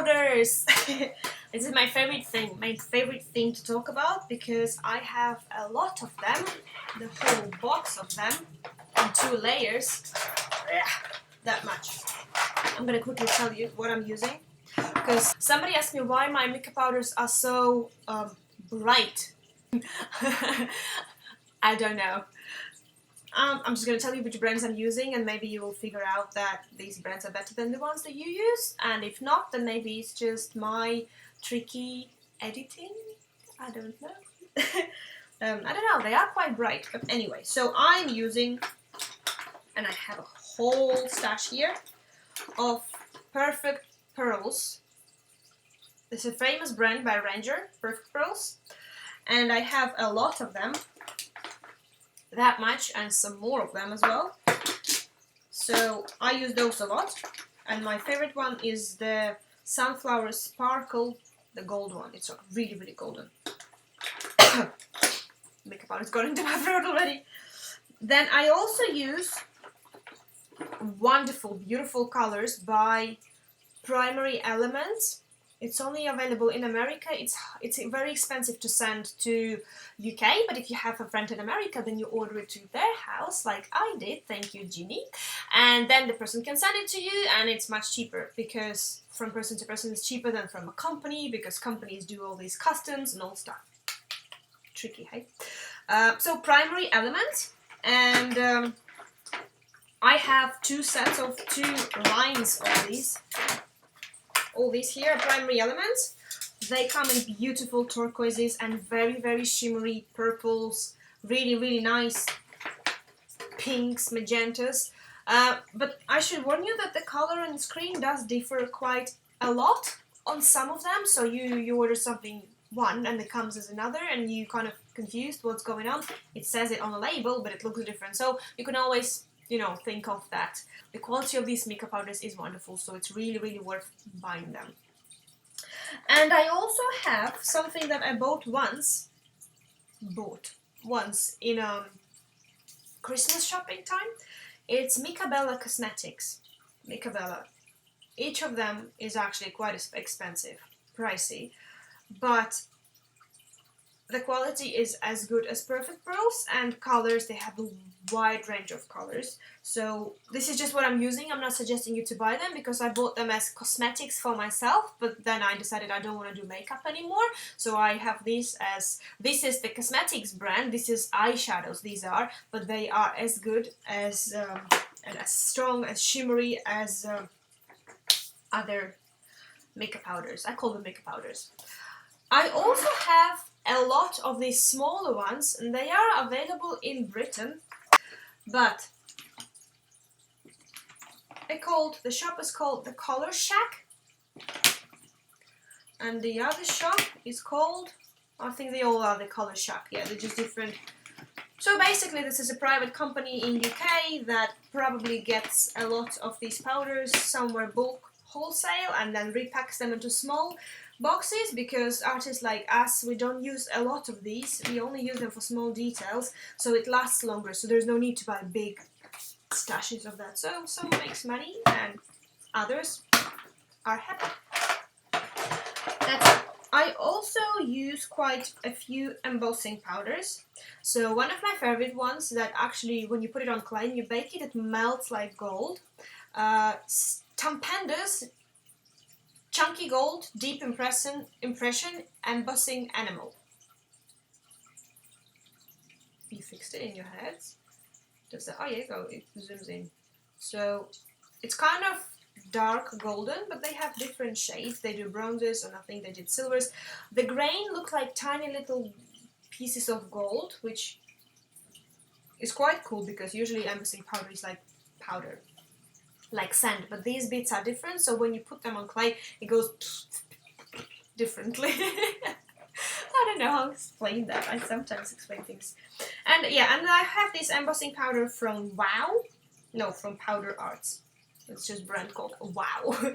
powders! This is my favorite thing to talk about because I have a lot of them, the whole box of them, in 2 layers, that much. I'm gonna quickly tell you what I'm using because somebody asked me why my Mica powders are so bright. I don't know. I'm just going to tell you which brands I'm using, and maybe you will figure out that these brands are better than the ones that you use, and if not, then maybe it's just my tricky editing. I don't know. I don't know, they are quite bright, but anyway, so I'm using, and I have a whole stash here of Perfect Pearls. This is a famous brand by Ranger, Perfect Pearls, and I have a lot of them. That much and some more of them as well. So I use those a lot, and my favorite one is the Sunflower Sparkle, the gold one. It's really, really golden. Mica powder's got into my throat already. Then I also use wonderful, beautiful colors by Primary Elements. It's only available in America. It's very expensive to send to UK, but if you have a friend in America, then you order it to their house, like I did. Thank you, Ginny. And then the person can send it to you, and it's much cheaper because from person to person it's cheaper than from a company because companies do all these customs and all stuff. Tricky, hey? So Primary Element, and I have 2 sets of 2 lines of these. All these here are Primary Elements. They come in beautiful turquoises and very, very shimmery purples, really, really nice pinks, magentas. But I should warn you that the color on the screen does differ quite a lot on some of them. So you order something one and it comes as another and you kind of confused what's going on. It says it on the label, but it looks different. So you can always, you know, think of that. The quality of these Mica powders is wonderful, so it's really, really worth buying them. And I also have something that I bought once in Christmas shopping time. It's Mica Bella Cosmetics. Mica Bella. Each of them is actually quite expensive, pricey, but the quality is as good as Perfect Pearls, and colors, they have a wide range of colors. So this is just what I'm using. I'm not suggesting you to buy them because I bought them as cosmetics for myself, but then I decided I don't want to do makeup anymore. So I have these as, this is the cosmetics brand, this is eyeshadows, these are, but they are as good as, and as strong, as shimmery as other Mica powders. I call them Mica powders. I also have a lot of these smaller ones, and they are available in Britain, but the shop is called the Color Shack, and the other shop is called, I think they all are the Color Shack, yeah, they're just different. So basically this is a private company in UK that probably gets a lot of these powders, somewhere bulk wholesale, and then repacks them into small boxes, because artists like us, we don't use a lot of these, we only use them for small details, so it lasts longer, so there's no need to buy big stashes of that. So some makes money and others are happy. That's it. I also use quite a few embossing powders. So one of my favorite ones that actually when you put it on clay and you bake it, it melts like gold. Stampendous Chunky Gold Deep Impression Embossing Animal. You fixed it in your heads. Does that? Oh yeah, go. It zooms in. So it's kind of dark golden, but they have different shades. They do bronzes, and I think they did silvers. The grain looks like tiny little pieces of gold, which is quite cool because usually embossing powder is like powder, like sand, but these bits are different, so when you put them on clay it goes differently. I don't know how to explain that. I sometimes explain things. And yeah, and I have this embossing powder from from Powder Arts. It's just a brand called Wow.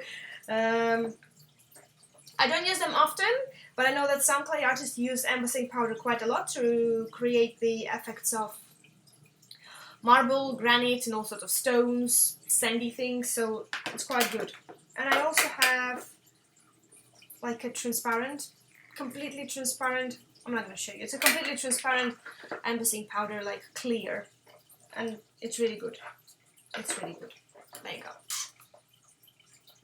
I don't use them often, but I know that some clay artists use embossing powder quite a lot to create the effects of marble, granite, and all sorts of stones, sandy things, so it's quite good. And I also have like a transparent, completely transparent, I'm not going to show you, it's a completely transparent embossing powder, like clear, and it's really good. It's really good. There you go.